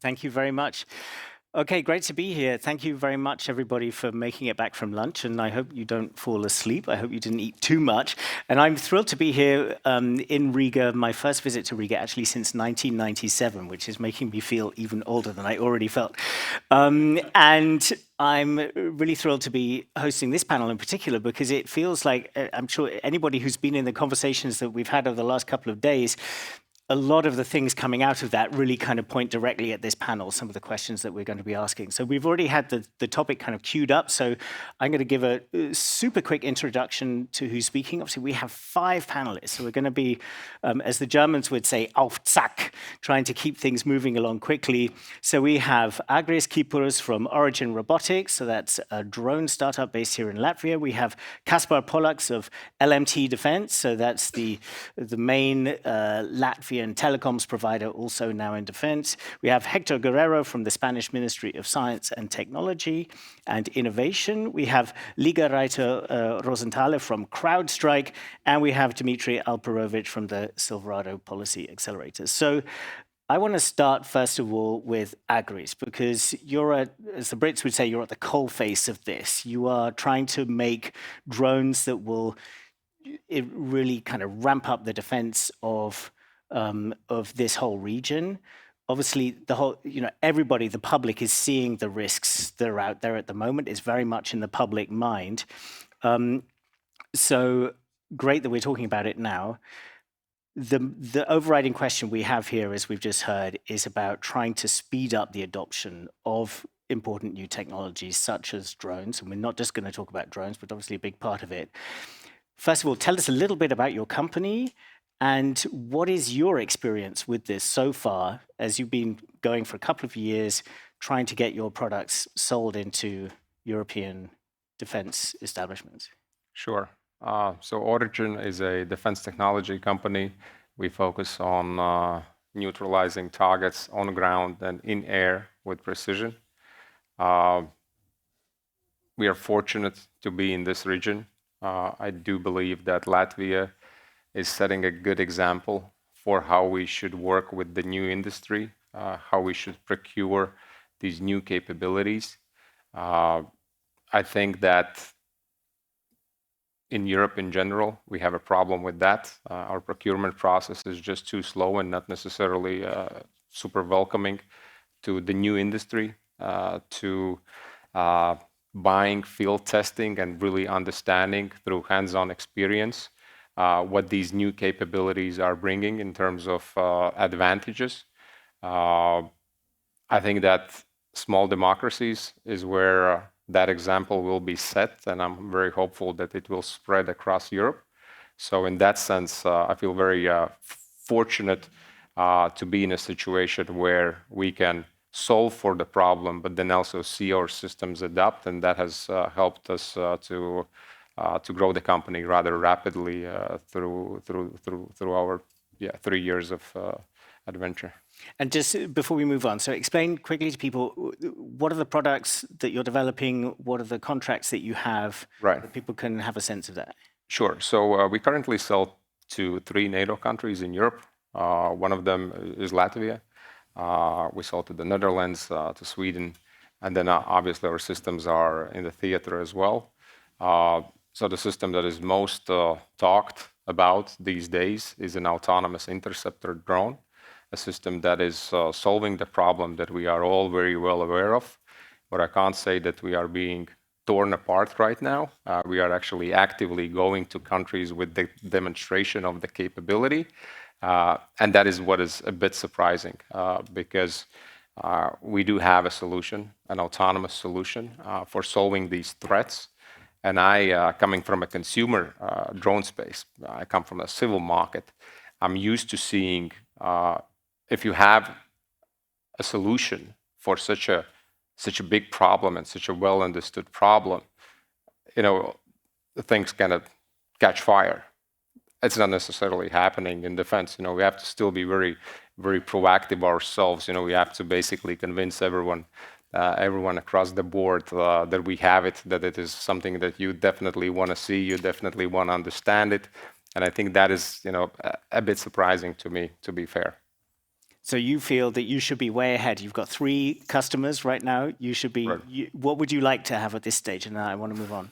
Thank you very much. Okay, great to be here. Thank you very much, everybody, for making it back from lunch, and I hope you don't fall asleep. I hope you didn't eat too much. And I'm thrilled to be here in Riga, my first visit to Riga, actually since 1997, which is making me feel even older than I already felt. And I'm really thrilled to be hosting this panel in particular because it feels like, I'm sure anybody who's been in the conversations that we've had over the last couple of days, a lot of the things coming out of that really kind of point directly at this panel, some of the questions that we're going to be asking. So we've already had the topic kind of queued up, so I'm going to give a super quick introduction to who's speaking. Obviously, we have 5 panelists, so we're going to be, as the Germans would say, auf Zack, trying to keep things moving along quickly. So we have Agris Kipurs from Origin Robotics, so that's a drone startup based here in Latvia. We have Kaspar Polaks of LMT Defense, so that's the main Latvian telecoms provider, also now in defense. We have Hector Guerrero from the Spanish Ministry of Science and Technology and Innovation. We have Liga Reiter Rosenthal from CrowdStrike, and we have Dmitry Alperovich from the Silverado Policy Accelerators. So I want to start, first of all, with Agris, because you're as the Brits would say, you're at the coalface of this. You are trying to make drones that will really kind of ramp up the defense of this whole region. Obviously, everybody, the public is seeing the risks that are out there at the moment. It's very much in the public mind. So great that we're talking about it now. The overriding question we have here, as we've just heard, is about trying to speed up the adoption of important new technologies such as drones. And we're not just going to talk about drones, but obviously a big part of it. First of all, tell us a little bit about your company and what is your experience with this so far, as you've been going for a couple of years, trying to get your products sold into European defense establishments? Sure. So Origin is a defense technology company. We focus on neutralizing targets on ground and in air with precision. We are fortunate to be in this region. I do believe that Latvia is setting a good example for how we should work with the new industry, how we should procure these new capabilities. I think that in Europe in general, we have a problem with that. Our procurement process is just too slow and not necessarily super welcoming to the new industry, to buying, field testing, and really understanding through hands-on experience what these new capabilities are bringing in terms of advantages. I think that small democracies is where that example will be set, and I'm very hopeful that it will spread across Europe. So in that sense, I feel very fortunate to be in a situation where we can solve for the problem, but then also see our systems adapt, and that has helped us to grow the company rather rapidly through our 3 years of adventure. And just before we move on, so explain quickly to people, what are the products that you're developing? What are the contracts that you have? Right. That people can have a sense of that. Sure. So we currently sell to 3 NATO countries in Europe. One of them is Latvia. We sell to the Netherlands, to Sweden, and then obviously our systems are in the theater as well. So the system that is most talked about these days is an autonomous interceptor drone, a system that is solving the problem that we are all very well aware of. But I can't say that we are being torn apart right now. We are actually actively going to countries with the demonstration of the capability. And that is what is a bit surprising, because we do have a solution, an autonomous solution for solving these threats. And I, coming from a consumer drone space, I come from a civil market. I'm used to seeing if you have a solution for such a big problem and such a well understood problem, things kind catch fire. It's not necessarily happening in defense. We have to still be very, very proactive ourselves. We have to basically convince everyone across the board that we have it, that it is something that you definitely want to see, you definitely want to understand it. And I think that is, a bit surprising to me, to be fair. So you feel that you should be way ahead. You've got 3 customers right now. You should be. Right. What would you like to have at this stage? And I want to move on.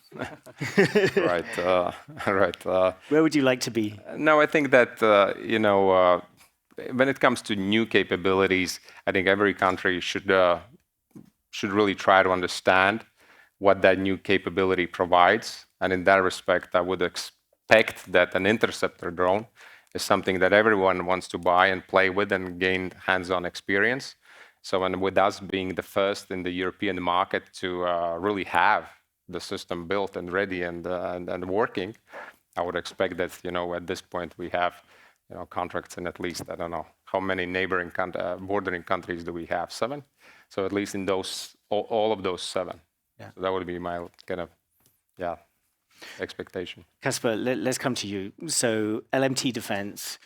Right. Right. Where would you like to be? No, I think that when it comes to new capabilities, I think every country should really try to understand what that new capability provides. And in that respect, I would expect that an interceptor drone is something that everyone wants to buy and play with and gain hands-on experience. So, and with us being the first in the European market to really have the system built and ready and working, I would expect that at this point we have contracts in at least, I don't know how many neighboring bordering countries do we have, 7. So at least in those all of those 7. Yeah. So that would be my kind of expectation. Kasper, let's come to you. So LMT Defense,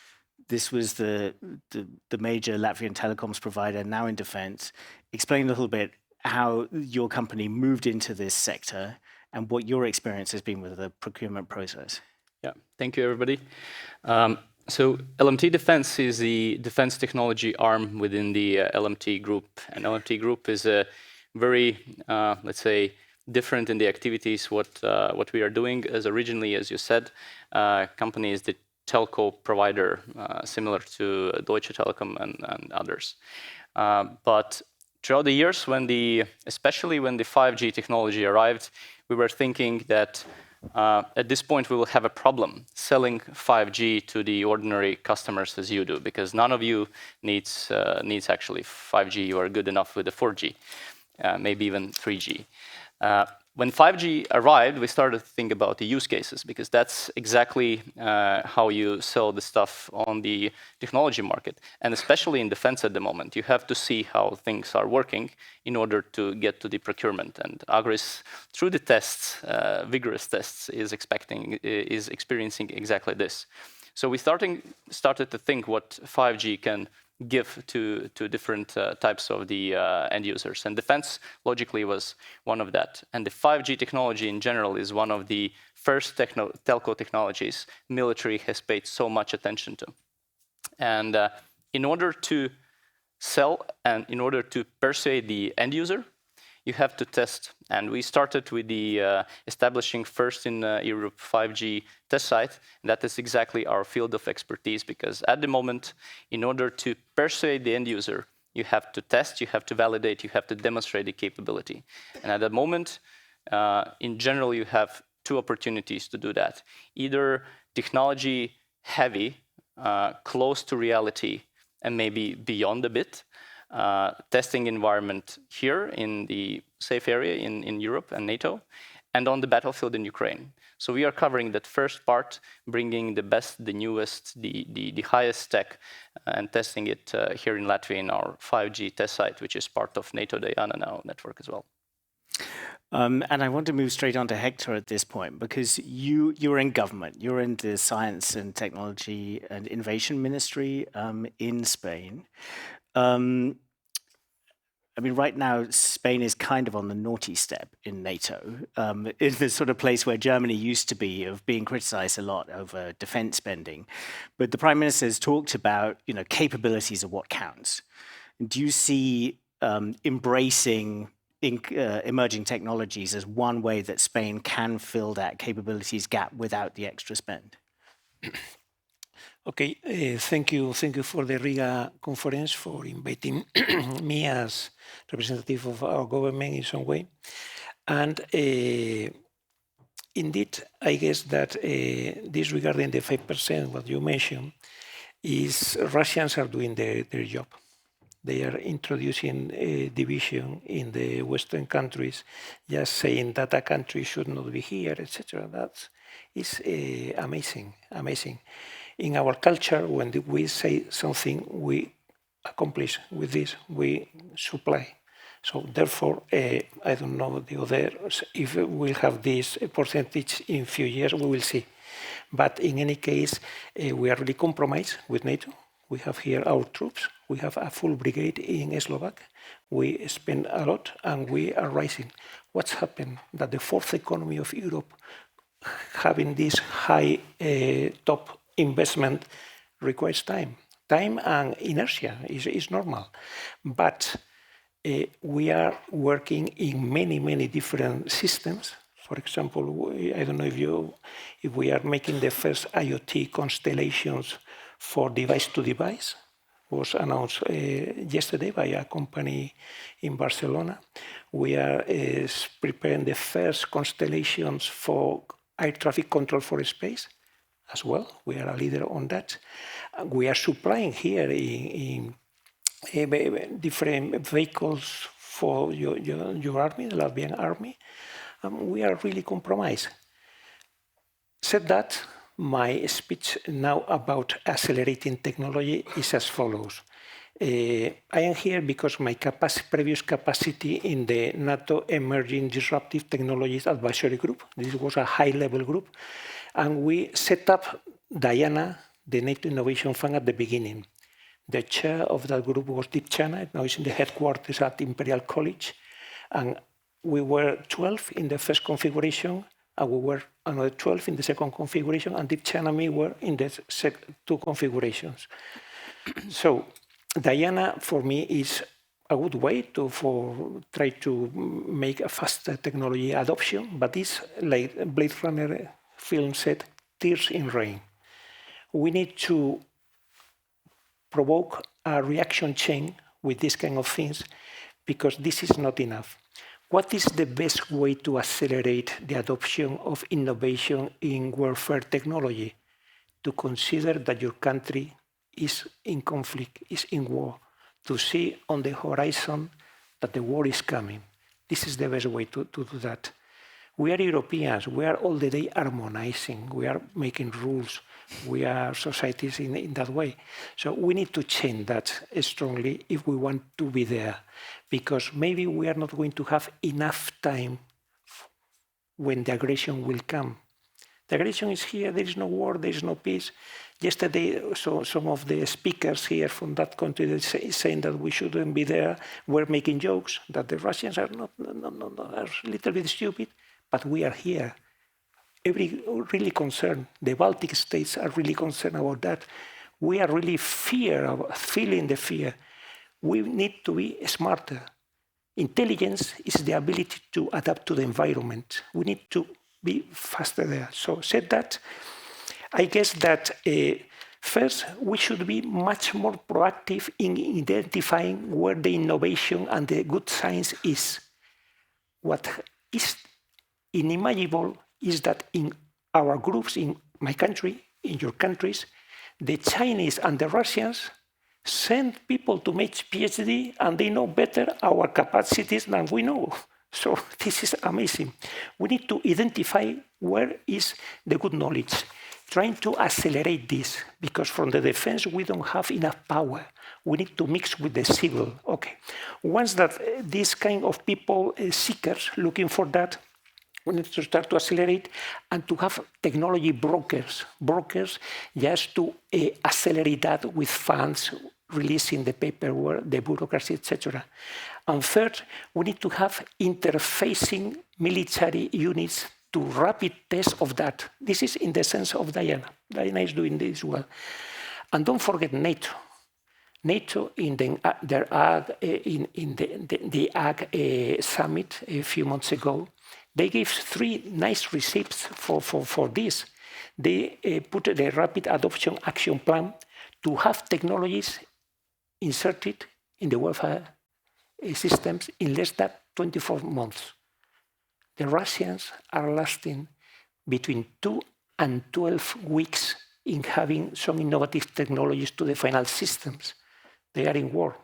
this was the major Latvian telecoms provider, now in defense. Explain a little bit how your company moved into this sector and what your experience has been with the procurement process. Yeah, thank you, everybody. So LMT Defense is the defense technology arm within the LMT Group. And LMT Group is a very, let's say, different in the activities what we are doing. As originally, as you said, company is the telco provider, similar to Deutsche Telekom and others. But throughout the years, especially when the 5G technology arrived, we were thinking that at this point we will have a problem selling 5G to the ordinary customers as you do, because none of you needs actually 5G. You are good enough with the 4G, maybe even 3G. When 5G arrived, we started to think about the use cases, because that's exactly how you sell the stuff on the technology market. And especially in defense at the moment, you have to see how things are working in order to get to the procurement. And Agris, through the tests, vigorous tests, is experiencing exactly this. So we started to think what 5G can give to different types of the end users. And defense, logically, was one of that. And the 5G technology in general is one of the first telco technologies military has paid so much attention to. And in order to sell and in order to persuade the end user, you have to test. And we started with the establishing first in Europe 5G test site. And that is exactly our field of expertise, because at the moment, in order to persuade the end user, you have to test, you have to validate, you have to demonstrate the capability. And at the moment, in general, you have 2 opportunities to do that. Either technology heavy, close to reality, and maybe beyond a bit, testing environment here in the safe area in Europe and NATO, and on the battlefield in Ukraine. So we are covering that first part, bringing the best, the newest, the highest tech, and testing it here in Latvia in our 5G test site, which is part of NATO Diana now network as well. And I want to move straight on to Hector at this point, because you're in government. You're in the Science and Technology and Innovation Ministry in Spain. I mean, right now, Spain is kind of on the naughty step in NATO. It's the sort of place where Germany used to be, of being criticized a lot over defense spending. But the Prime Minister has talked about, capabilities are what counts. Do you see embracing emerging technologies as one way that Spain can fill that capabilities gap without the extra spend? Okay, thank you for the Riga conference, for inviting me as representative of our government in some way. And indeed, I guess that this regarding the 5%, what you mentioned, is Russians are doing their job. They are introducing a division in the Western countries, just saying that a country should not be here, etc. That is amazing. In our culture, when we say something, we accomplish with this, we supply. So therefore, I don't know the others, if we'll have this percentage in a few years, we will see. But in any case, we are really compromised with NATO. We have here our troops. We have a full brigade in Slovak. We spend a lot and we are rising. What's happened? That the 4th economy of Europe, having this high top investment, requires time time and inertia is normal. But we are working in many different systems. For example, I don't know if we are making the first IoT constellations for device to device. Was announced yesterday by a company in Barcelona. We are preparing the first constellations for air traffic control for space as well. We are a leader on that. We are supplying here in different vehicles for your army, the Latvian army. We are really compromised. Said that, my speech now about accelerating technology is as follows. I am here because my previous capacity in the NATO Emerging Disruptive Technologies Advisory Group. This was a high-level group. And we set up Diana, the NATO Innovation Fund at the beginning. The chair of that group was Deep China. Now it's in the headquarters at Imperial College. And we were 12 in the first configuration, and we were another 12 in the second configuration, and Deep China and me were in the two configurations. So Diana, for me, is a good way to try to make a faster technology adoption, but it's like Blade Runner film said, tears in rain. We need to provoke a reaction chain with this kind of things, because this is not enough. What is the best way to accelerate the adoption of innovation in warfare technology? To consider that your country is in conflict, is in war, to see on the horizon that the war is coming. This is the best way to do that. We are Europeans, we are all the day harmonizing, we are making rules, we are societies in that way. So we need to change that strongly if we want to be there, because maybe we are not going to have enough time when the aggression will come. The aggression is here, there is no war, there is no peace. Yesterday, so some of the speakers here from that country saying that we shouldn't be there, were making jokes that the Russians are not are a little bit stupid, but we are here. Really concerned. The Baltic states are really concerned about that. We are really feeling the fear. We need to be smarter. Intelligence is the ability to adapt to the environment. We need to be faster there. So said that, I guess that first we should be much more proactive in identifying where the innovation and the good science is. What is unimaginable is that in our groups, in my country, in your countries, the Chinese and the Russians send people to make PhD, and they know better our capacities than we know. So this is amazing. We need to identify where is the good knowledge, trying to accelerate this, because from the defense we don't have enough power. We need to mix with the civil. Okay. Once that this kind of people, seekers looking for that, we need to start to accelerate and to have technology brokers just to accelerate that with funds, releasing the paperwork, the bureaucracy, etc. And third, we need to have interfacing military units to rapid test of that. This is in the sense of Diana. Diana is doing this well. And don't forget NATO. NATO in the AG summit a few months ago, they gave 3 nice receipts for this. They put the rapid adoption action plan to have technologies inserted in the warfare systems in less than 24 months. The Russians are lasting between 2 and 12 weeks in having some innovative technologies to the final systems. They are in war.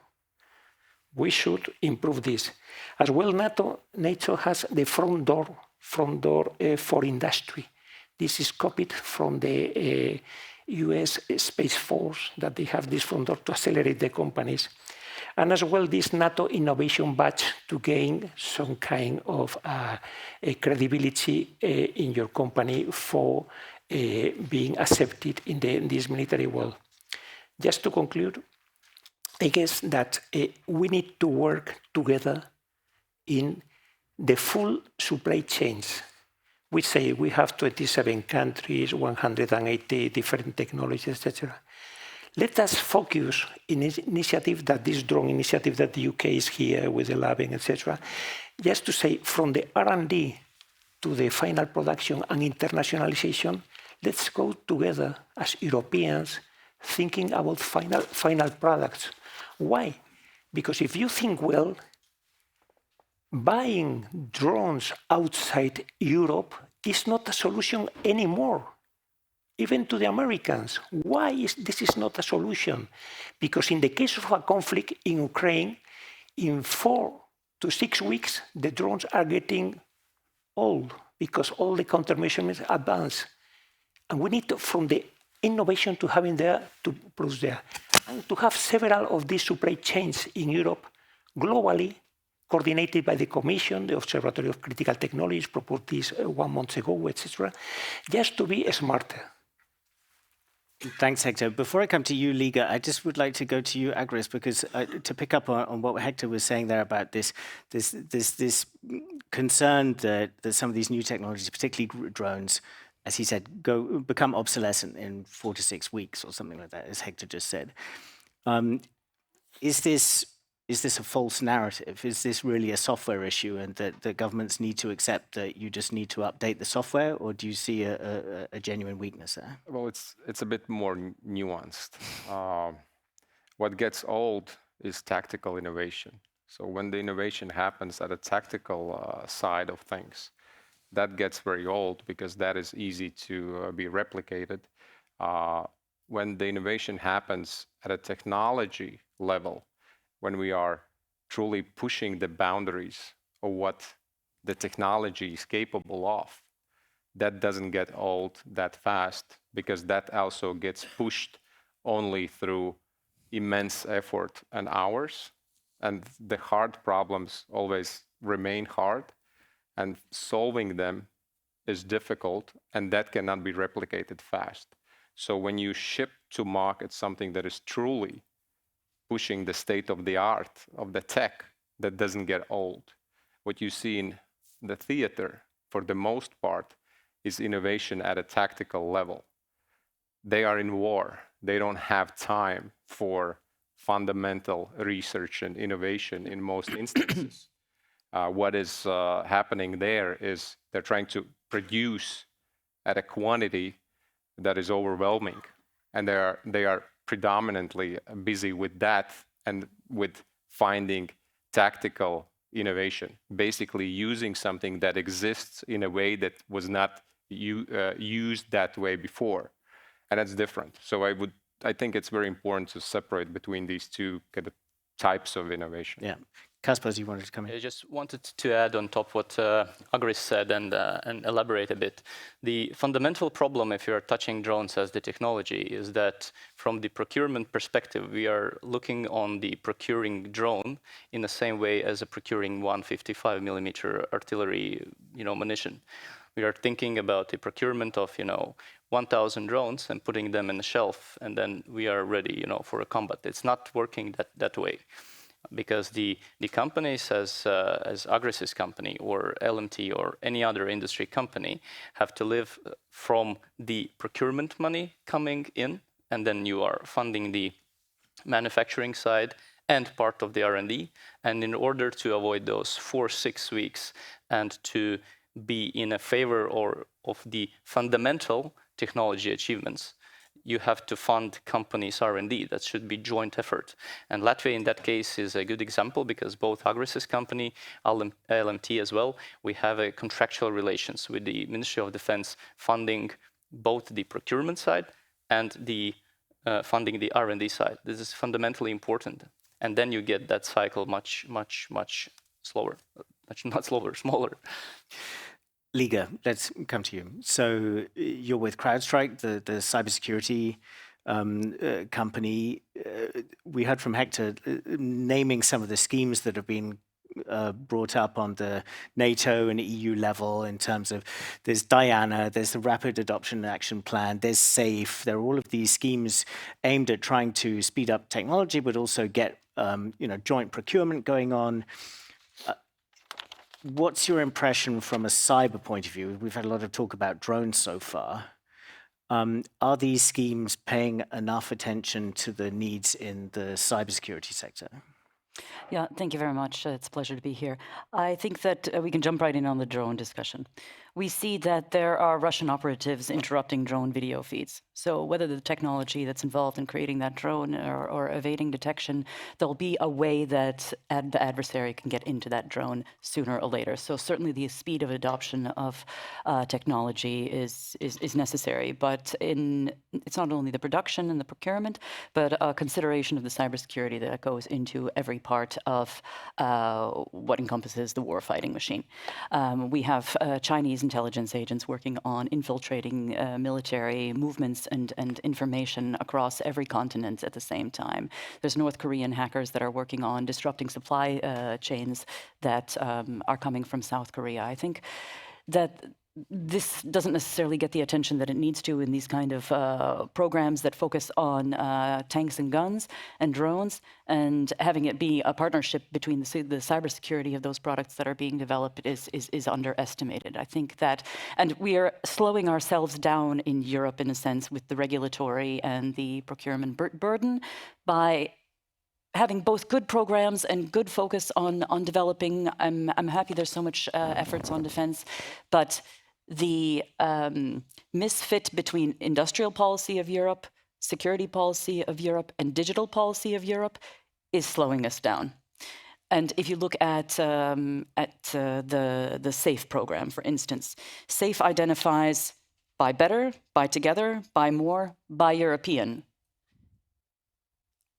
We should improve this. As well, NATO has the front door for industry. This is copied from the US Space Force, that they have this front door to accelerate the companies. And as well, this NATO innovation badge to gain some kind of credibility in your company for being accepted in this military world. Just to conclude, I guess that we need to work together in the full supply chains. We say we have 27 countries, 180 different technologies, etc. let us focus in initiative that this drone initiative that the UK is here with the labbing, etc. Just to say, from the R&D to the final production and internationalization, let's go together as Europeans thinking about final products. Why? Because if you think well, buying drones outside Europe is not a solution anymore. Even to the Americans, why is this not a solution? Because in the case of a conflict in Ukraine, in 4 to 6 weeks, the drones are getting old because all the countermeasures advance. And we need to, from the innovation to having there, to produce there. And to have several of these supply chains in Europe, globally, coordinated by the Commission, the Observatory of Critical Technologies proposed this 1 month ago, etc., just to be smarter. Thanks, Hector. Before I come to you, Liga, I just would like to go to you, Agris, because to pick up on what Hector was saying there about this concern that some of these new technologies, particularly drones, as he said, become obsolescent in 4 to 6 weeks or something like that, as Hector just said. Is this a false narrative? Is this really a software issue and that the governments need to accept that you just need to update the software, or do you see a genuine weakness there? Well, it's a bit more nuanced. What gets old is tactical innovation. So when the innovation happens at a tactical side of things, that gets very old because that is easy to be replicated. When the innovation happens at a technology level, when we are truly pushing the boundaries of what the technology is capable of, that doesn't get old that fast because that also gets pushed only through immense effort and hours. And the hard problems always remain hard, and solving them is difficult, and that cannot be replicated fast. So when you ship to market something that is truly pushing the state of the art of the tech, that doesn't get old. What you see in the theater, for the most part, is innovation at a tactical level. They are in war. They don't have time for fundamental research and innovation in most instances. What is happening there is they're trying to produce at a quantity that is overwhelming, and they are predominantly busy with that and with finding tactical innovation, basically using something that exists in a way that was not used that way before, and that's different. So I think it's very important to separate between these two kind of types of innovation. Yeah. Kaspars, you wanted to come in? I just wanted to add on top what Agris said and elaborate a bit. The fundamental problem, if you're touching drones as the technology, is that from the procurement perspective, we are looking on the procuring drone in the same way as a procuring 155 millimeter artillery, munition. We are thinking about the procurement of, 1,000 drones and putting them in the shelf, and then we are ready, for a combat. It's not working that way. Because the companies, as Agris's company or LMT or any other industry company, have to live from the procurement money coming in, and then you are funding the manufacturing side and part of the R&D. And in order to avoid those 4-6 weeks and to be in a favor of the fundamental technology achievements, you have to fund companies' R&D. That should be joint effort. And Latvia, in that case, is a good example because both Agris's company, LMT as well, we have a contractual relations with the Ministry of Defense funding both the procurement side and the funding the R&D side. This is fundamentally important. And then you get that cycle much, much, much slower. Not slower, smaller. Liga, let's come to you. So you're with CrowdStrike, the cybersecurity company. We heard from Hector naming some of the schemes that have been brought up on the NATO and EU level in terms of there's Diana, there's the Rapid Adoption Action Plan, there's SAFE. There are all of these schemes aimed at trying to speed up technology, but also get joint procurement going on. What's your impression from a cyber point of view? We've had a lot of talk about drones so far. Are these schemes paying enough attention to the needs in the cybersecurity sector? Yeah, thank you very much. It's a pleasure to be here. I think that we can jump right in on the drone discussion. We see that there are Russian operatives interrupting drone video feeds. So whether the technology that's involved in creating that drone or evading detection, there'll be a way that the adversary can get into that drone sooner or later. So certainly the speed of adoption of technology is necessary. But it's not only the production and the procurement, but a consideration of the cybersecurity that goes into every part of what encompasses the warfighting machine. We have Chinese intelligence agents working on infiltrating military movements and information across every continent at the same time. There's North Korean hackers that are working on disrupting supply chains that are coming from South Korea. I think that this doesn't necessarily get the attention that it needs to in these kind of programs that focus on tanks and guns and drones, and having it be a partnership between the cybersecurity of those products that are being developed is underestimated. I think that, and we are slowing ourselves down in Europe in a sense with the regulatory and the procurement burden by having both good programs and good focus on developing. I'm happy there's so much efforts on defense, but the misfit between industrial policy of Europe, security policy of Europe, and digital policy of Europe is slowing us down. And if you look at the SAFE program, for instance, SAFE identifies buy better, buy together, buy more, buy European.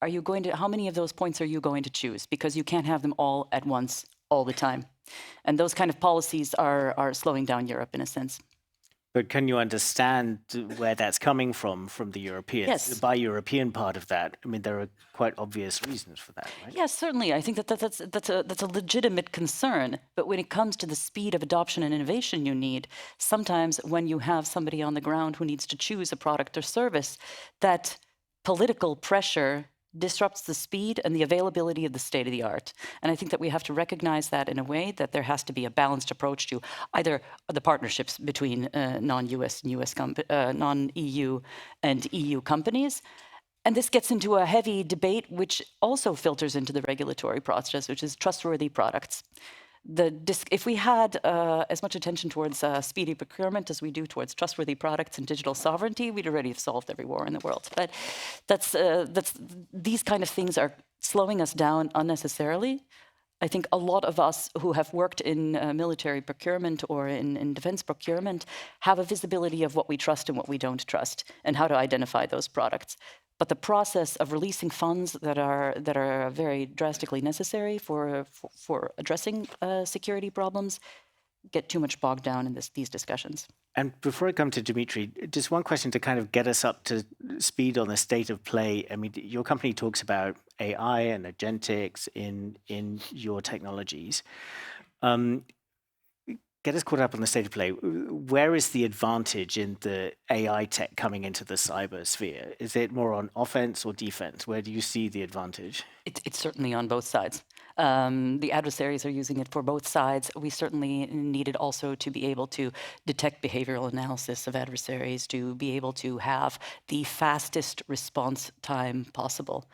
Are you going to, how many of those points are you going to choose? Because you can't have them all at once, all the time. And those kind of policies are slowing down Europe in a sense. But can you understand where that's coming from the Europeans? Yes. The buy European part of that, I mean, there are quite obvious reasons for that, right? Yes, certainly. I think that's a legitimate concern. But when it comes to the speed of adoption and innovation you need, sometimes when you have somebody on the ground who needs to choose a product or service, that political pressure disrupts the speed and the availability of the state of the art. And I think that we have to recognize that in a way that there has to be a balanced approach to either the partnerships between non-US and non-EU and EU companies. And this gets into a heavy debate, which also filters into the regulatory process, which is trustworthy products. If we had as much attention towards speedy procurement as we do towards trustworthy products and digital sovereignty, we'd already have solved every war in the world. But these kind of things are slowing us down unnecessarily. I think a lot of us who have worked in military procurement or in defense procurement have a visibility of what we trust and what we don't trust and how to identify those products. But the process of releasing funds that are very drastically necessary for addressing security problems get too much bogged down in these discussions. And before I come to Dimitri, just one question to kind of get us up to speed on the state of play. I mean, your company talks about AI and agentics in your technologies. Get us caught up on the state of play. Where is the advantage in the AI tech coming into the cyber sphere? Is it more on offense or defense? Where do you see the advantage? It's certainly on both sides. The adversaries are using it for both sides. We certainly needed also to be able to detect behavioral analysis of adversaries, to be able to have the fastest response time possible,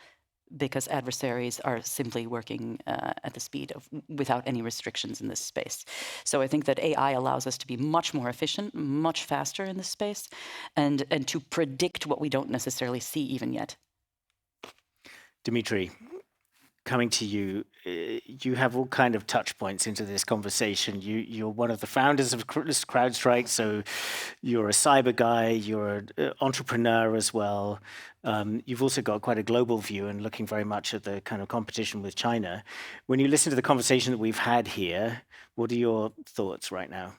because adversaries are simply working at the speed of without any restrictions in this space. So I think that AI allows us to be much more efficient, much faster in this space, and to predict what we don't necessarily see even yet. Dimitri, coming to you, you have all kind of touch points into this conversation. You're one of the founders of CrowdStrike, so you're a cyber guy, you're an entrepreneur as well. You've also got quite a global view and looking very much at the kind of competition with China. When you listen to the conversation that we've had here, what are your thoughts right now?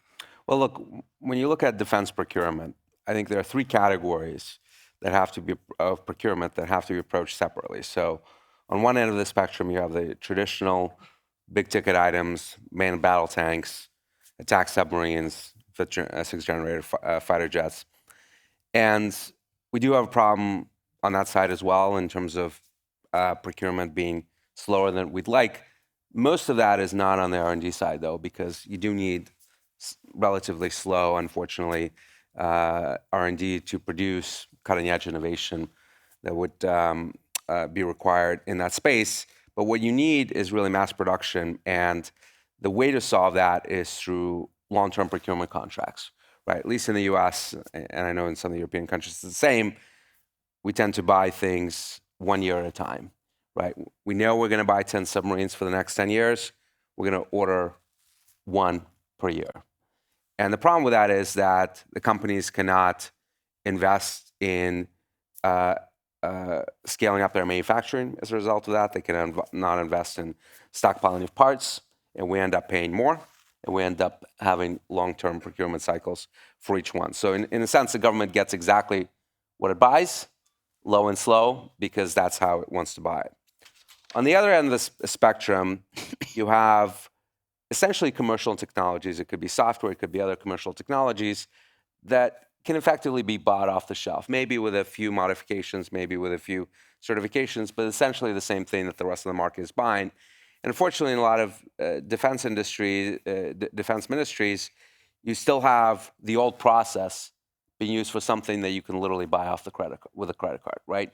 Well, look, when you look at defense procurement, I think there are three categories that have to be of procurement that have to be approached separately. So on one end of the spectrum, you have the traditional big ticket items, manned battle tanks, attack submarines, sixth generation fighter jets. And we do have a problem on that side as well in terms of procurement being slower than we'd like. Most of that is not on the R&D side though, because you do need relatively slow, unfortunately, R&D to produce cutting-edge innovation that would be required in that space. But what you need is really mass production, and the way to solve that is through long-term procurement contracts, right? At least in the US, and I know in some of the European countries it's the same, we tend to buy things 1 year at a time, right? We know we're going to buy 10 submarines for the next 10 years. We're going to order 1 per year. And the problem with that is that the companies cannot invest in scaling up their manufacturing as a result of that. They cannot invest in stockpiling of parts, and we end up paying more, and we end up having long-term procurement cycles for each one. So in a sense, the government gets exactly what it buys, low and slow, because that's how it wants to buy it. On the other end of the spectrum, you have essentially commercial technologies. It could be software, it could be other commercial technologies that can effectively be bought off the shelf, maybe with a few modifications, maybe with a few certifications, but essentially the same thing that the rest of the market is buying. And unfortunately, in a lot of defense ministries, you still have the old process being used for something that you can literally buy off with a credit card, right?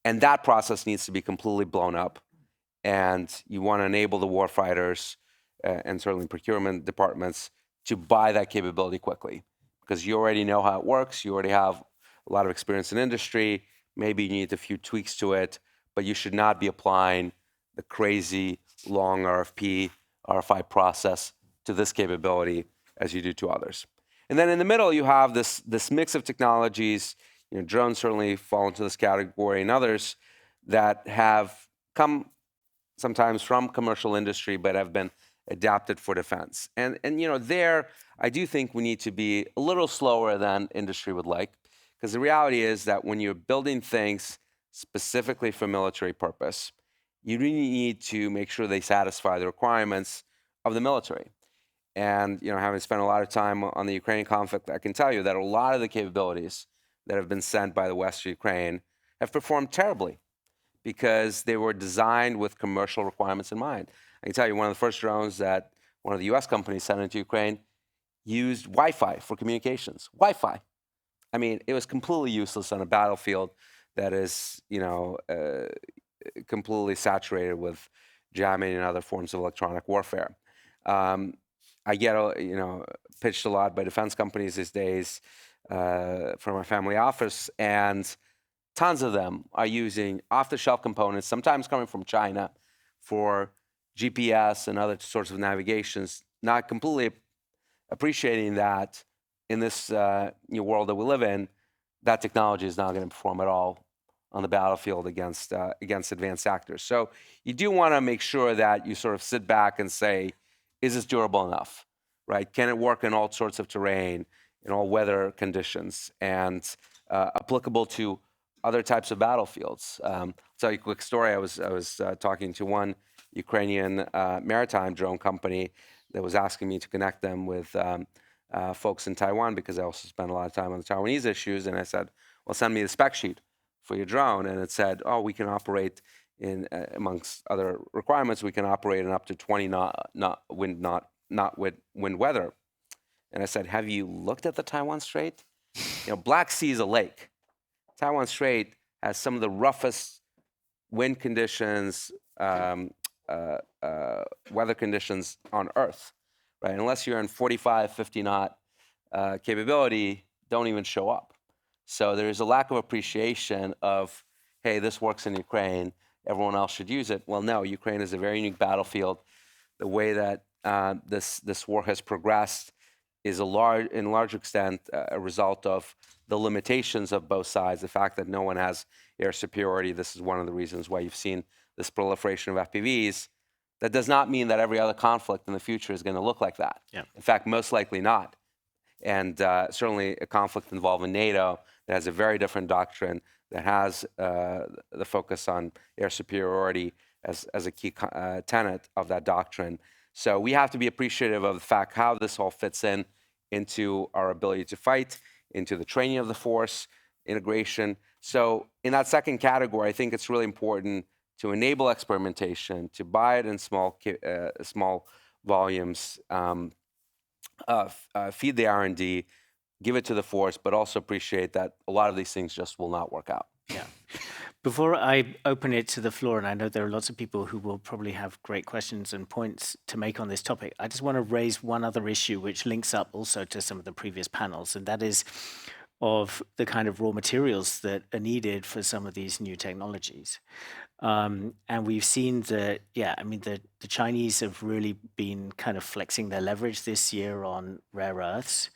And that process needs to be completely blown up. And you want to enable the warfighters and certainly procurement departments to buy that capability quickly, because you already know how it works. You already have a lot of experience in industry. Maybe you need a few tweaks to it, but you should not be applying the crazy long RFI process to this capability as you do to others. And then in the middle, you have this mix of technologies. Drones certainly fall into this category, and others that have come sometimes from commercial industry, but have been adapted for defense. And there, I do think we need to be a little slower than industry would like, because the reality is that when you're building things specifically for military purpose, you really need to make sure they satisfy the requirements of the military. And having spent a lot of time on the Ukrainian conflict, I can tell you that a lot of the capabilities that have been sent by the West to Ukraine have performed terribly because they were designed with commercial requirements in mind. I can tell you one of the first drones that one of the US companies sent into Ukraine used Wi-Fi for communications. Wi-Fi. I mean, it was completely useless on a battlefield that is, completely saturated with jamming and other forms of electronic warfare. I get, pitched a lot by defense companies these days from our family office, and tons of them are using off-the-shelf components, sometimes coming from China, for GPS and other sorts of navigations, not completely appreciating that in this new world that we live in, that technology is not going to perform at all on the battlefield against advanced actors. So you do want to make sure that you sort of sit back and say, is this durable enough, right? Can it work in all sorts of terrain, in all weather conditions, and applicable to other types of battlefields? I'll tell you a quick story. I was talking to one Ukrainian maritime drone company that was asking me to connect them with folks in Taiwan, because I also spend a lot of time on the Taiwanese issues. And I said, well, send me the spec sheet for your drone. And it said, oh, we can operate in, amongst other requirements, we can operate in up to 20 knot wind weather. And I said, have you looked at the Taiwan Strait? Black Sea is a lake. Taiwan Strait has some of the roughest wind conditions, weather conditions on Earth, right? Unless you're in 45, 50 knot capability, don't even show up. So there is a lack of appreciation of, hey, this works in Ukraine, everyone else should use it. Well, no, Ukraine is a very unique battlefield. The way that this war has progressed is in large extent a result of the limitations of both sides, the fact that no one has air superiority. This is one of the reasons why you've seen this proliferation of FPVs. That does not mean that every other conflict in the future is going to look like that. Yeah. In fact, most likely not. And certainly a conflict involving NATO that has a very different doctrine, that has the focus on air superiority as a key tenet of that doctrine. So we have to be appreciative of the fact how this all fits into our ability to fight, into the training of the force, integration. So in that second category, I think it's really important to enable experimentation, to buy it in small volumes, feed the R&D, give it to the force, but also appreciate that a lot of these things just will not work out. Yeah. Before I open it to the floor, and I know there are lots of people who will probably have great questions and points to make on this topic, I just want to raise one other issue which links up also to some of the previous panels, and that is of the kind of raw materials that are needed for some of these new technologies. And we've seen that, yeah, I mean, the Chinese have really been kind of flexing their leverage this year on rare earths.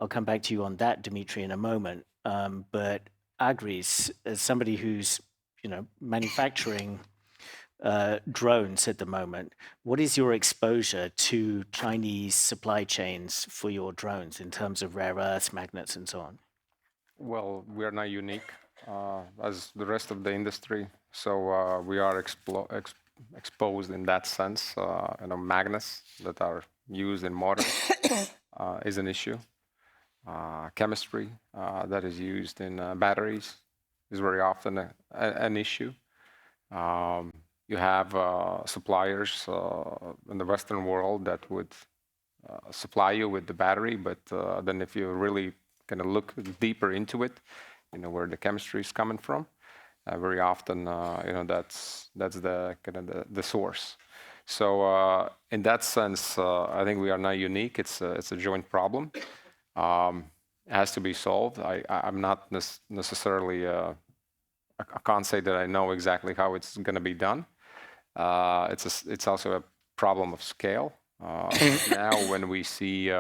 I'll come back to you on that, Dimitri, in a moment. But Agris, as somebody who's, manufacturing drones at the moment, what is your exposure to Chinese supply chains for your drones in terms of rare earths, magnets, and so on? Well, we are not unique as the rest of the industry, so we are exposed in that sense. Magnets that are used in motors is an issue. Chemistry that is used in batteries is very often an issue. You have suppliers in the Western world that would supply you with the battery, but then if you really kind of look deeper into it, where the chemistry is coming from, very often, that's the kind of the source. So in that sense, I think we are not unique. It's a joint problem. It has to be solved. I'm not necessarily, I can't say that I know exactly how it's going to be done. It's also a problem of scale. Now when we see,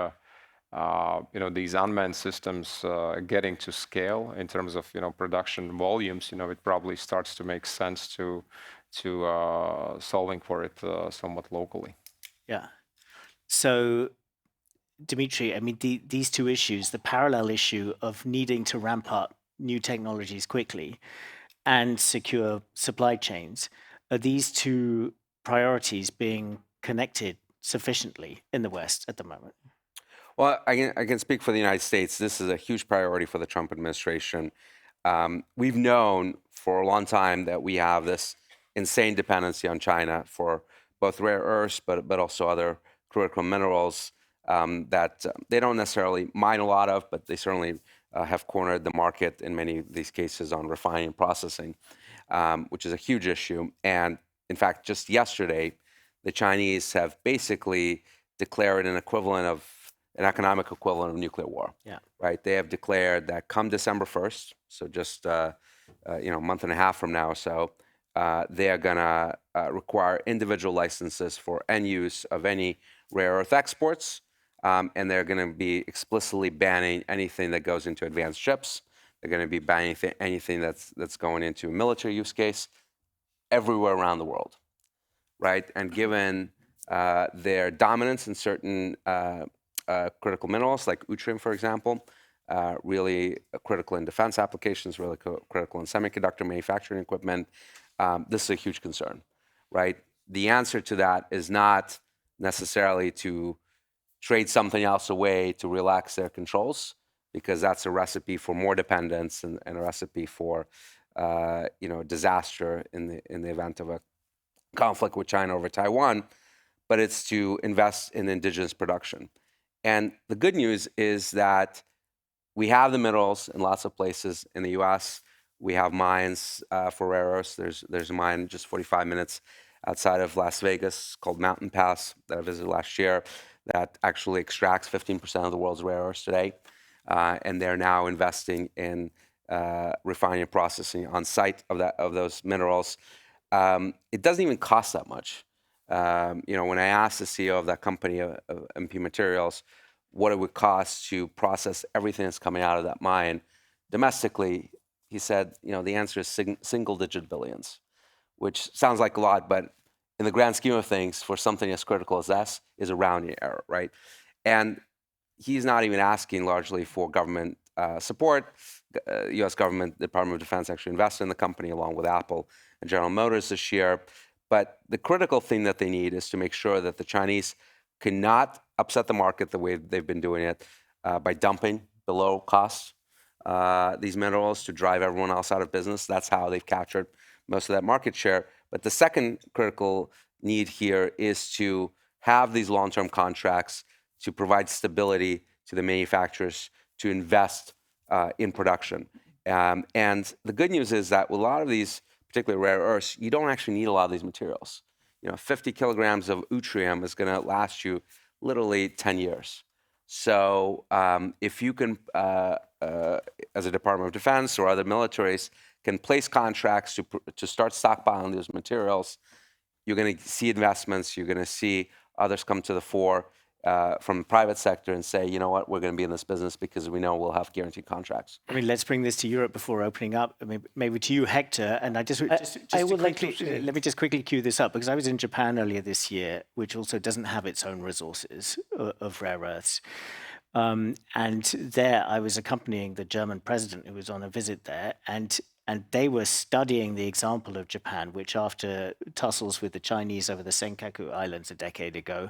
these unmanned systems getting to scale in terms of, production volumes, it probably starts to make sense to solving for it somewhat locally. Yeah. So, Dimitri, I mean, these two issues, the parallel issue of needing to ramp up new technologies quickly and secure supply chains, are these two priorities being connected sufficiently in the West at the moment? Well, I can speak for the United States. This is a huge priority for the Trump administration. We've known for a long time that we have this insane dependency on China for both rare earths, but also other critical minerals that they don't necessarily mine a lot of, but they certainly have cornered the market in many of these cases on refining and processing, which is a huge issue. And in fact, just yesterday, the Chinese have basically declared an economic equivalent of nuclear war. Yeah. Right? They have declared that come December 1st, so just a month and a half from now or so, they are going to require individual licenses for end use of any rare earth exports, and they're going to be explicitly banning anything that goes into advanced ships. They're going to be banning anything that's going into a military use case everywhere around the world, right? And given their dominance in certain critical minerals, like yttrium, for example, really critical in defense applications, really critical in semiconductor manufacturing equipment, this is a huge concern, right? The answer to that is not necessarily to trade something else away to relax their controls, because that's a recipe for more dependence and a recipe for disaster in the event of a conflict with China over Taiwan, but it's to invest in indigenous production. And the good news is that we have the minerals in lots of places in the US. We have mines for rare earths. There's a mine just 45 minutes outside of Las Vegas called Mountain Pass that I visited last year that actually extracts 15% of the world's rare earths today. And they're now investing in refining and processing on site of those minerals. It doesn't even cost that much. When I asked the CEO of that company, of MP Materials, what it would cost to process everything that's coming out of that mine domestically, he said, the answer is single-digit billions, which sounds like a lot, but in the grand scheme of things, for something as critical as this, is a rounding error, right? And he's not even asking largely for government support. U.S. government, Department of Defense actually invested in the company along with Apple and General Motors this year. But the critical thing that they need is to make sure that the Chinese cannot upset the market the way they've been doing it by dumping below cost these minerals to drive everyone else out of business. That's how they've captured most of that market share. But the second critical need here is to have these long-term contracts to provide stability to the manufacturers to invest in production. And the good news is that with a lot of these, particularly rare earths, you don't actually need a lot of these materials. 50 kilograms of yttrium is going to last you literally 10 years. So if you can, as a Department of Defense or other militaries, can place contracts to start stockpiling those materials, you're going to see investments, you're going to see others come to the fore from the private sector and say, you know what, we're going to be in this business because we know we'll have guaranteed contracts. I mean, let's bring this to Europe before opening up. I mean, maybe to you, Hector. And let me just quickly cue this up, because I was in Japan earlier this year, which also doesn't have its own resources of rare earths. And there I was accompanying the German president who was on a visit there, and they were studying the example of Japan, which after tussles with the Chinese over the Senkaku Islands a decade ago,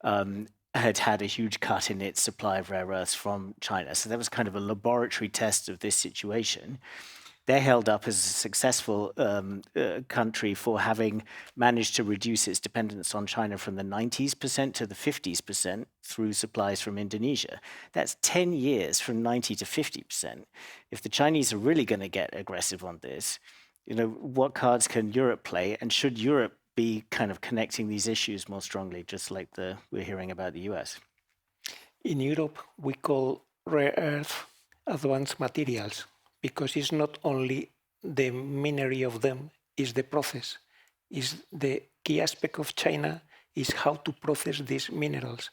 had a huge cut in its supply of rare earths from China. So that was kind of a laboratory test of this situation. They're held up as a successful country for having managed to reduce its dependence on China from the 90% to the 50% through supplies from Indonesia. That's 10 years from 90 to 50%. If the Chinese are really going to get aggressive on this, what cards can Europe play? And should Europe be kind of connecting these issues more strongly, just like we're hearing about the US? In Europe, we call rare earth advanced materials, because it's not only the minery of them, it's the process. Is the key aspect of China is how to process these minerals.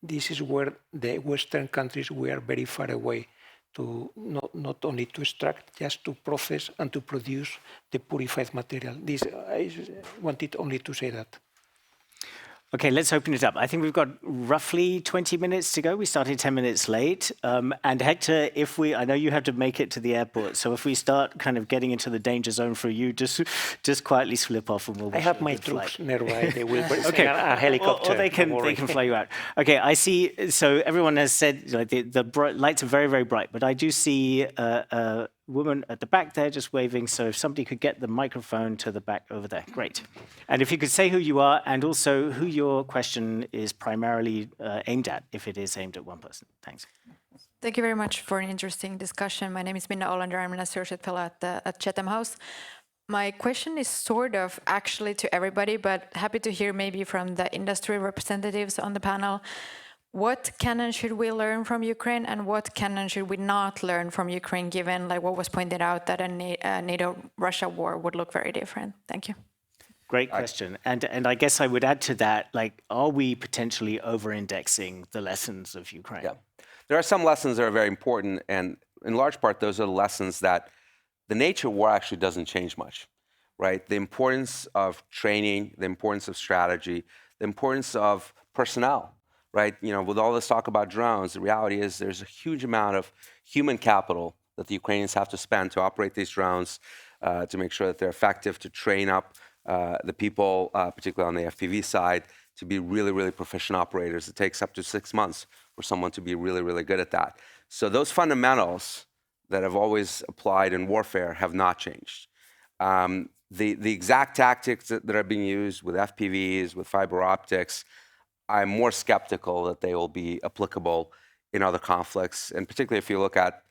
This is where the Western countries, we are very far away to not only to extract, just to process and to produce the purified material. I wanted only to say that. Okay, let's open it up. I think we've got roughly 20 minutes to go. We started 10 minutes late. And Hector, I know you have to make it to the airport, so if we start kind of getting into the danger zone for you, just quietly slip off and we'll. I have my troops nearby. They will send a helicopter. Or they can fly you out. Okay, I see. So everyone has said the lights are very, very bright, but I do see a woman at the back there just waving. So if somebody could get the microphone to the back over there, great. And if you could say who you are and also who your question is primarily aimed at, if it is aimed at one person. Thanks. Thank you very much for an interesting discussion. My name is Minna Olander. I'm an associate fellow at Chatham House. My question is sort of actually to everybody, but happy to hear maybe from the industry representatives on the panel. What canon should we learn from Ukraine, and what canon should we not learn from Ukraine, given like what was pointed out that a NATO-Russia war would look very different? Thank you. Great question. And I guess I would add to that, are we potentially over-indexing the lessons of Ukraine? Yeah. There are some lessons that are very important, and in large part, those are the lessons that the nature of war actually doesn't change much, right? The importance of training, the importance of strategy, the importance of personnel, right? With all this talk about drones, the reality is there's a huge amount of human capital that the Ukrainians have to spend to operate these drones, to make sure that they're effective, to train up the people, particularly on the FPV side, to be really, really proficient operators. It takes up to 6 months for someone to be really, really good at that. So those fundamentals that have always applied in warfare have not changed. The exact tactics that are being used with FPVs, with fiber optics, I'm more skeptical that they will be applicable in other conflicts. And particularly if you look at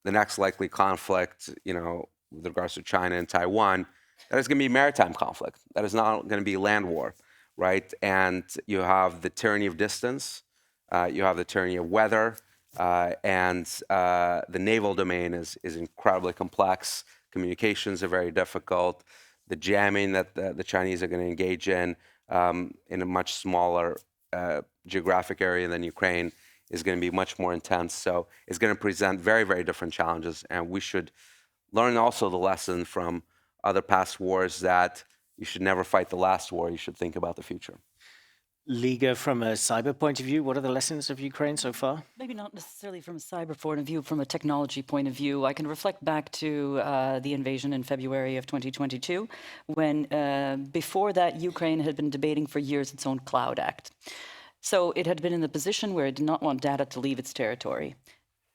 the next likely conflict, with regards to China and Taiwan, that is going to be maritime conflict. That is not going to be land war, right? And you have the tyranny of distance, you have the tyranny of weather, and the naval domain is incredibly complex. Communications are very difficult. The jamming that the Chinese are going to engage in a much smaller geographic area than Ukraine is going to be much more intense. So it's going to present very, very different challenges. And we should learn also the lesson from other past wars that you should never fight the last war. You should think about the future. Liga, from a cyber point of view, what are the lessons of Ukraine so far? Maybe not necessarily from a cyber point of view, from a technology point of view. I can reflect back to the invasion in February of 2022, when before that, Ukraine had been debating for years its own Cloud Act. So it had been in the position where it did not want data to leave its territory.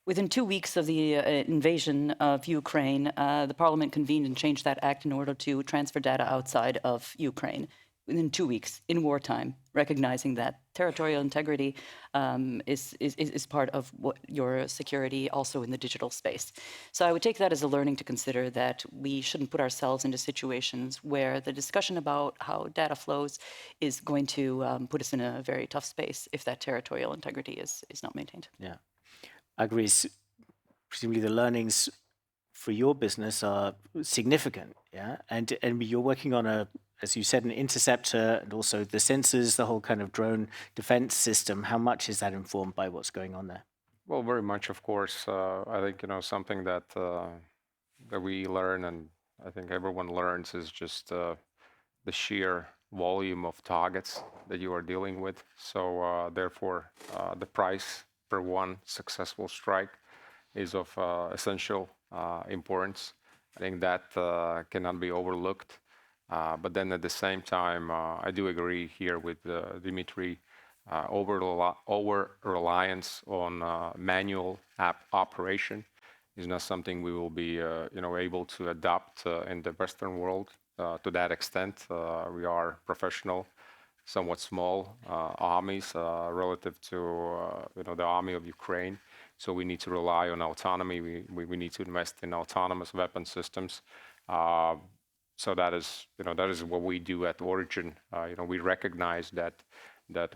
Within 2 weeks of the invasion of Ukraine, the parliament convened and changed that act in order to transfer data outside of Ukraine. within 2 weeks in wartime, recognizing that territorial integrity is part of what your security also in the digital space. So I would take that as a learning to consider that we shouldn't put ourselves into situations where the discussion about how data flows is going to put us in a very tough space if that territorial integrity is not maintained. Yeah, I agree. Presumably the learnings for your business are significant, yeah? And you're working on as you said, an interceptor and also the sensors, the whole kind of drone defense system. How much is that informed by what's going on there? Well, very much, of course. I think, something that we learn, and I think everyone learns, is just the sheer volume of targets that you are dealing with. So therefore, the price per one successful strike is of essential importance. I think that cannot be overlooked. But then at the same time, I do agree here with Dimitri. Over-reliance on manual operation is not something we will be able to adopt in the Western world to that extent. We are professional, somewhat small armies relative to the army of Ukraine. So we need to rely on autonomy. We need to invest in autonomous weapon systems. So that is what we do at Origin. We recognize that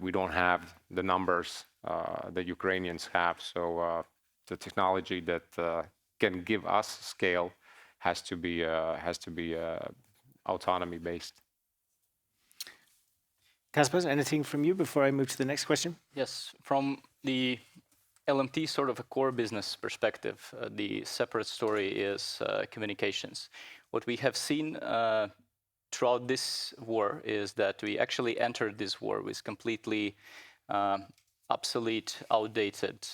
we don't have the numbers that Ukrainians have. So the technology that can give us scale has to be autonomy based. Kaspar, anything from you before I move to the next question? Yes, from the LMT sort of a core business perspective, the separate story is communications. What we have seen throughout this war is that we actually entered this war with completely obsolete, outdated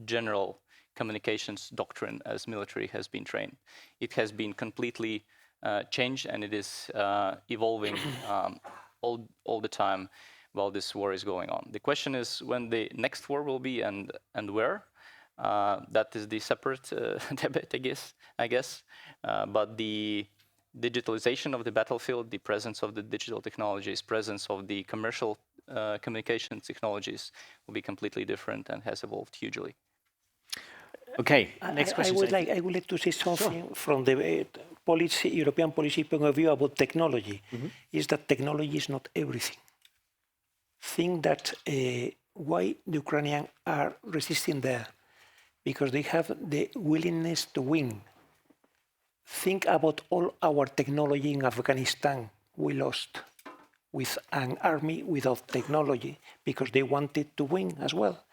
general communications doctrine as military has been trained. It has been completely changed, and it is evolving all the time while this war is going on. The question is when the next war will be and where. That is the separate debate, I guess. But the digitalization of the battlefield, the presence of the digital technologies, presence of the commercial communication technologies will be completely different and has evolved hugely. Okay, next question. I would like to say something from the European policy point of view about technology. Is that technology is not everything. Think that why the Ukrainians are resisting there, because they have the willingness to win. Think about all our technology in Afghanistan we lost with an army without technology because they wanted to win as well.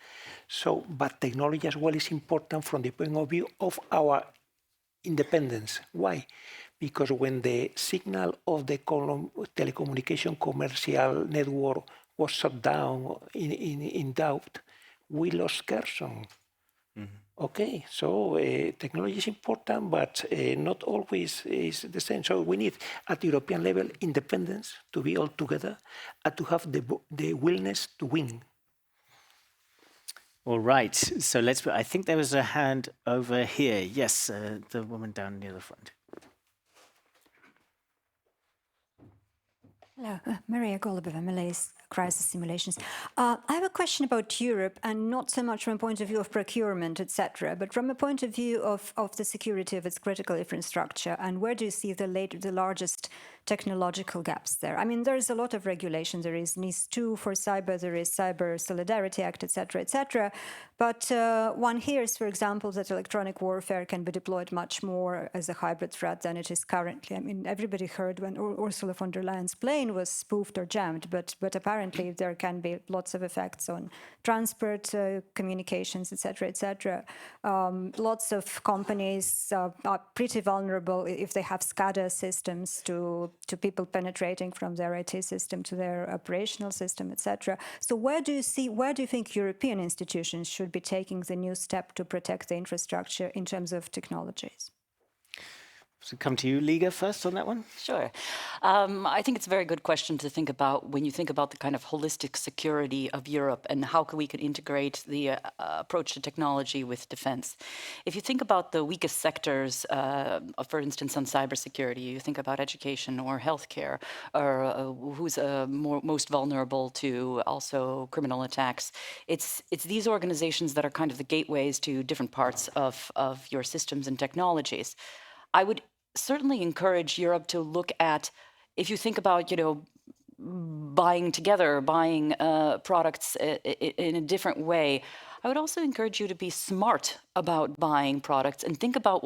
So, but technology as well is important from the point of view of our independence. Why? Because when the signal of the telecommunication commercial network was shut down in doubt, we lost Kherson. Okay, so technology is important, but not always is the same. So we need, at European level, independence to be all together and to have the willingness to win. All right, so I think there was a hand over here. Yes, the woman down near the front. Hello, Maria Golubova, Malays Crisis Simulations. I have a question about Europe, and not so much from a point of view of procurement, etc., but from a point of view of the security of its critical infrastructure, and where do you see the largest technological gaps there? I mean, there is a lot of regulation. There is NIS2 for cyber, there is Cyber Solidarity Act, etc., etc. But one hears, for example, that electronic warfare can be deployed much more as a hybrid threat than it is currently. I mean, everybody heard when Ursula von der Leyen's plane was spoofed or jammed, but apparently there can be lots of effects on transport, communications, etc., etc. Lots of companies are pretty vulnerable if they have SCADA systems to people penetrating from their IT system to their operational system, etc. So where do you think European institutions should be taking the new step to protect the infrastructure in terms of technologies? So come to you, Liga, first on that one. Sure. I think it's a very good question to think about when you think about the kind of holistic security of Europe and how we could integrate the approach to technology with defense. If you think about the weakest sectors, for instance, on cybersecurity, you think about education or healthcare, or who's most vulnerable to also criminal attacks. It's these organizations that are kind of the gateways to different parts of your systems and technologies. I would certainly encourage Europe to look at, if you think about, buying together, buying products in a different way, I would also encourage you to be smart about buying products and think about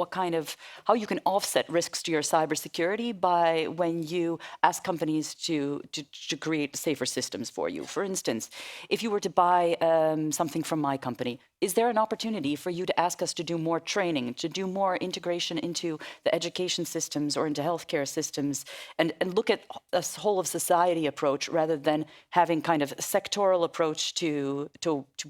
how you can offset risks to your cybersecurity by when you ask companies to create safer systems for you. For instance, if you were to buy something from my company, is there an opportunity for you to ask us to do more training, to do more integration into the education systems or into healthcare systems, and look at a whole of society approach rather than having kind of sectoral approach to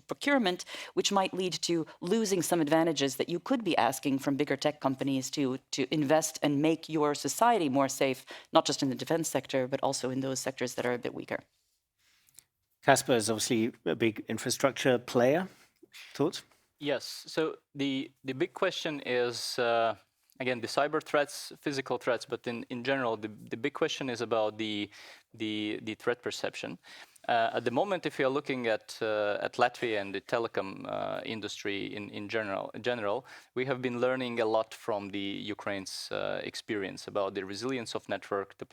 procurement, which might lead to losing some advantages that you could be asking from bigger tech companies to invest and make your society more safe, not just in the defense sector, but also in those sectors that are a bit weaker. Casper is obviously a big infrastructure player. Thoughts? Yes. So the big question is, again, the cyber threats, physical threats, but in general, the big question is about the threat perception. At the moment, if you're looking at Latvia and the telecom industry in general, we have been learning a lot from the Ukraine's experience about the resilience of network, the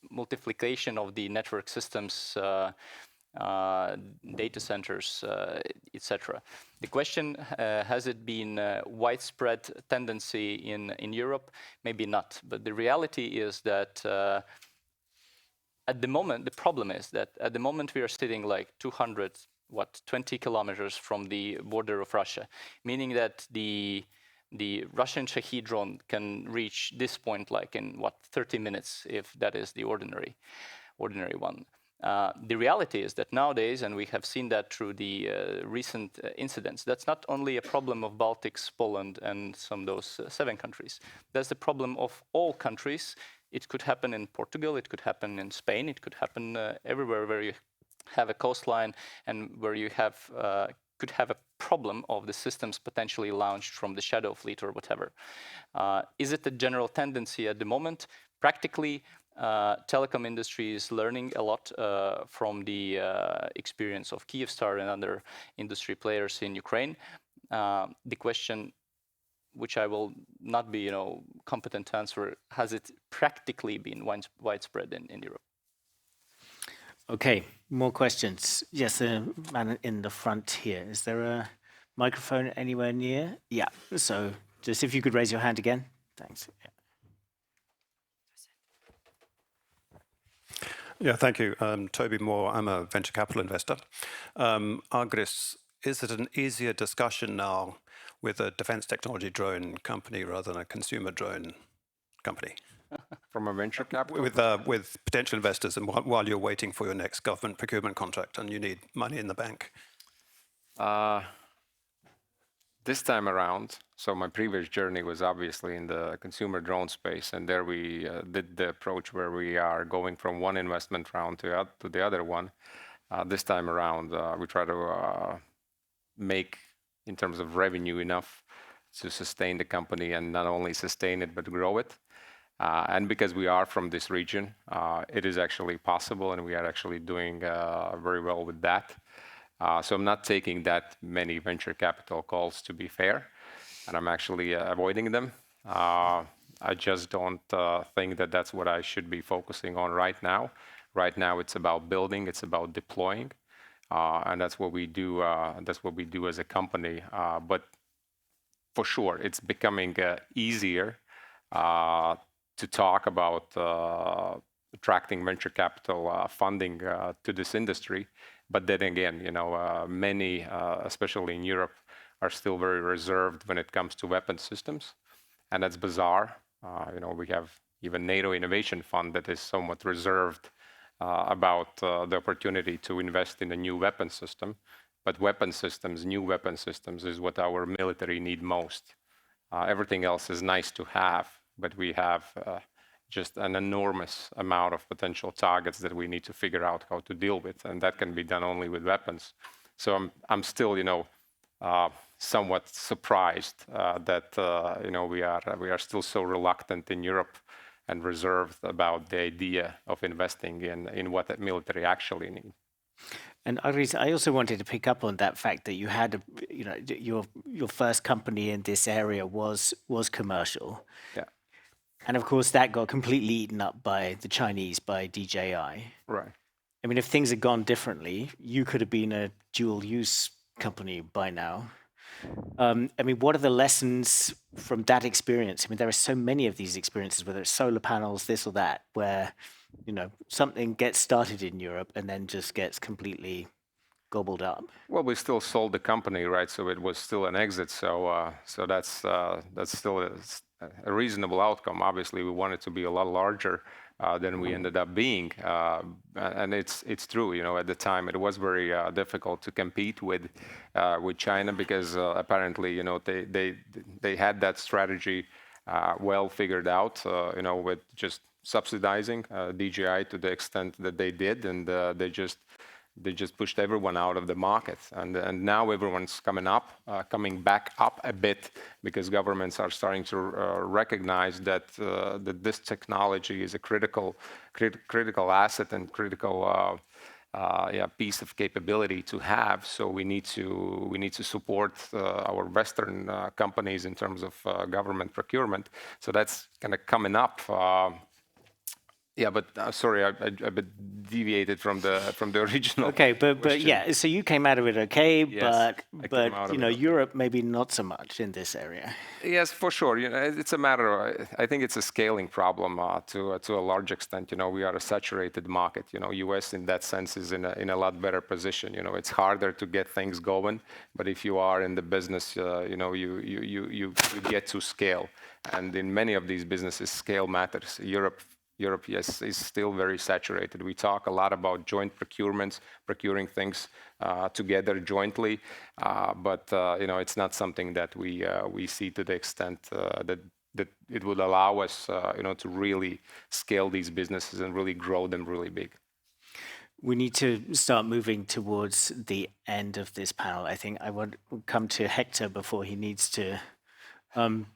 multiplication of the network systems, data centers, etc. The question, has it been a widespread tendency in Europe? Maybe not. But the reality is that at the moment, the problem is that at the moment we are sitting like 20 kilometers from the border of Russia, meaning that the Russian Shahed drone can reach this point like in 30 minutes, if that is the ordinary one. The reality is that nowadays, and we have seen that through the recent incidents, that's not only a problem of Baltics, Poland, and some of those 7 countries. That's the problem of all countries. It could happen in Portugal, it could happen in Spain, it could happen everywhere where you have a coastline and where you could have a problem of the systems potentially launched from the shadow fleet or whatever. Is it a general tendency at the moment? Practically, telecom industry is learning a lot from the experience of Kyivstar and other industry players in Ukraine. The question, which I will not be competent to answer, has it practically been widespread in Europe? Okay, more questions. Yes, the man in the front here. Is there a microphone anywhere near? Yeah, so just if you could raise your hand again. Thanks. Yeah, thank you. Toby Moore, I'm a venture capital investor. Agris, is it an easier discussion now with a defense technology drone company rather than a consumer drone company? From a venture capital? With potential investors, and while you're waiting for your next government procurement contract and you need money in the bank? This time around, so my previous journey was obviously in the consumer drone space, and there we did the approach where we are going from one investment round to the other one. This time around, we try to make, in terms of revenue, enough to sustain the company, and not only sustain it, but grow it. And because we are from this region, it is actually possible, and we are actually doing very well with that. So I'm not taking that many venture capital calls, to be fair, and I'm actually avoiding them. I just don't think that that's what I should be focusing on right now. Right now, it's about building, it's about deploying, and that's what we do. That's what we do as a company. But for sure, it's becoming easier to talk about attracting venture capital funding to this industry. But then again, many, especially in Europe, are still very reserved when it comes to weapon systems, and that's bizarre. We have even NATO Innovation Fund that is somewhat reserved about the opportunity to invest in a new weapon system. But weapon systems, new weapon systems, is what our military need most. Everything else is nice to have, but we have just an enormous amount of potential targets that we need to figure out how to deal with, and that can be done only with weapons. So I'm still, somewhat surprised that we are still so reluctant in Europe and reserved about the idea of investing in what the military actually need. And I also wanted to pick up on that fact that you had, your first company in this area was commercial. Yeah. And of course, that got completely eaten up by the Chinese, by DJI. Right. I mean, if things had gone differently, you could have been a dual-use company by now. I mean, what are the lessons from that experience? I mean, there are so many of these experiences, whether it's solar panels, this or that, where, something gets started in Europe and then just gets completely gobbled up. Well, we still sold the company, right? So it was still an exit. So that's still a reasonable outcome. Obviously, we wanted to be a lot larger than we ended up being, and it's true. At the time, it was very difficult to compete with China because apparently, they had that strategy well figured out. With just subsidizing DJI to the extent that they did, and they just pushed everyone out of the market, and now everyone's coming back up a bit because governments are starting to recognize that this technology is a critical asset and critical piece of capability to have. So we need to support our Western companies in terms of government procurement. So that's kind of coming up. Yeah, but sorry, I deviated from the original. Okay, but yeah, so you came out of it okay, Yes, but Europe maybe not so much in this area. Yes, for sure. It's a matter of, I think it's a scaling problem to a large extent. We are a saturated market. US in that sense is in a lot better position. It's harder to get things going, but if you are in the business, you get to scale, and in many of these businesses, scale matters. Europe, yes, is still very saturated. We talk a lot about joint procurements, procuring things together jointly, but it's not something that we see to the extent that it would allow us, to really scale these businesses and really grow them really big. We need to start moving towards the end of this panel. I think I would come to Hector before he needs to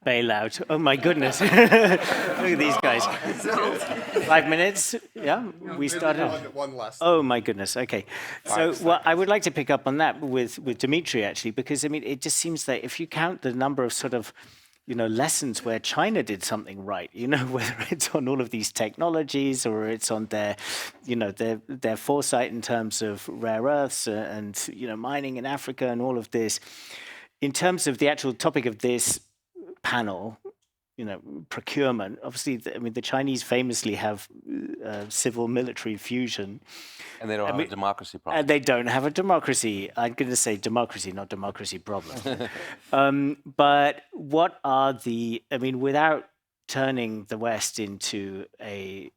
bail out. Oh my goodness. Look at these guys. 5 minutes? Yeah, we started. One last. Oh my goodness. Okay. So I would like to pick up on that with Dimitri, actually, because I mean, it just seems that if you count the number of sort of, lessons where China did something right, whether it's on all of these technologies or it's on their, their foresight in terms of rare earths and, mining in Africa and all of this. In terms of the actual topic of this panel, procurement. Obviously, the Chinese famously have civil military fusion. And they don't have a democracy problem. And they don't have a democracy. I'm going to say democracy, not democracy problem. But what are without turning the West into a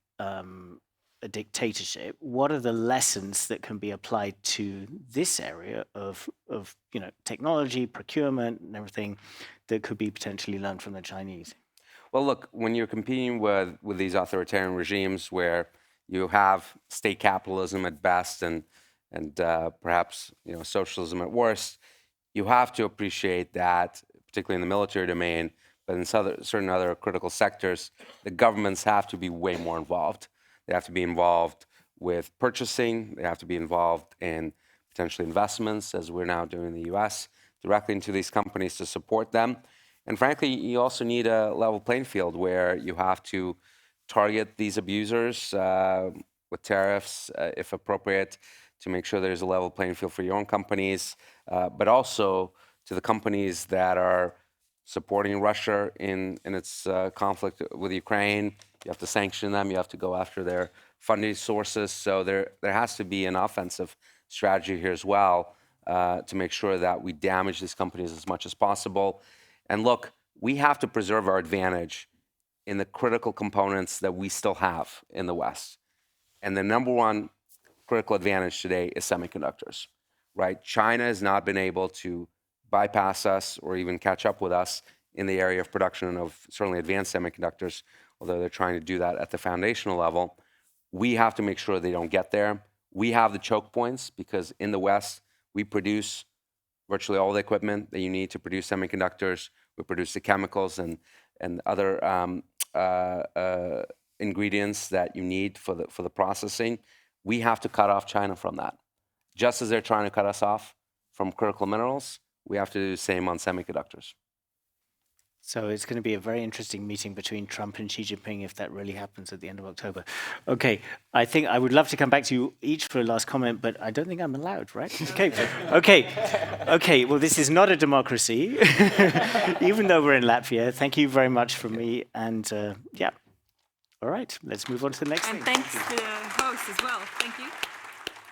dictatorship, what are the lessons that can be applied to this area of technology, procurement, and everything that could be potentially learned from the Chinese? Well, look, when you're competing with these authoritarian regimes where you have state capitalism at best and perhaps socialism at worst, you have to appreciate that, particularly in the military domain, but in certain other critical sectors, the governments have to be way more involved. They have to be involved with purchasing. They have to be involved in potentially investments, as we're now doing in the US, directly into these companies to support them. And frankly, you also need a level playing field where you have to target these abusers with tariffs, if appropriate, to make sure there's a level playing field for your own companies, but also to the companies that are supporting Russia in its conflict with Ukraine. You have to sanction them. You have to go after their funding sources. So there has to be an offensive strategy here as well to make sure that we damage these companies as much as possible. And look, we have to preserve our advantage in the critical components that we still have in the West. And the number one critical advantage today is semiconductors, right? China has not been able to bypass us or even catch up with us in the area of production of certainly advanced semiconductors, although they're trying to do that at the foundational level. We have to make sure they don't get there. We have the choke points because in the West, we produce virtually all the equipment that you need to produce semiconductors. We produce the chemicals and other ingredients that you need for the processing. We have to cut off China from that. Just as they're trying to cut us off from critical minerals, we have to do the same on semiconductors. So it's going to be a very interesting meeting between Trump and Xi Jinping if that really happens at the end of October. Okay, I think I would love to come back to you each for a last comment, but I don't think I'm allowed, right? Okay. Well, this is not a democracy, even though we're in Latvia. Thank you very much from me, and yeah. All right, let's move on to the next thing. And thanks to the host as well. Thank you.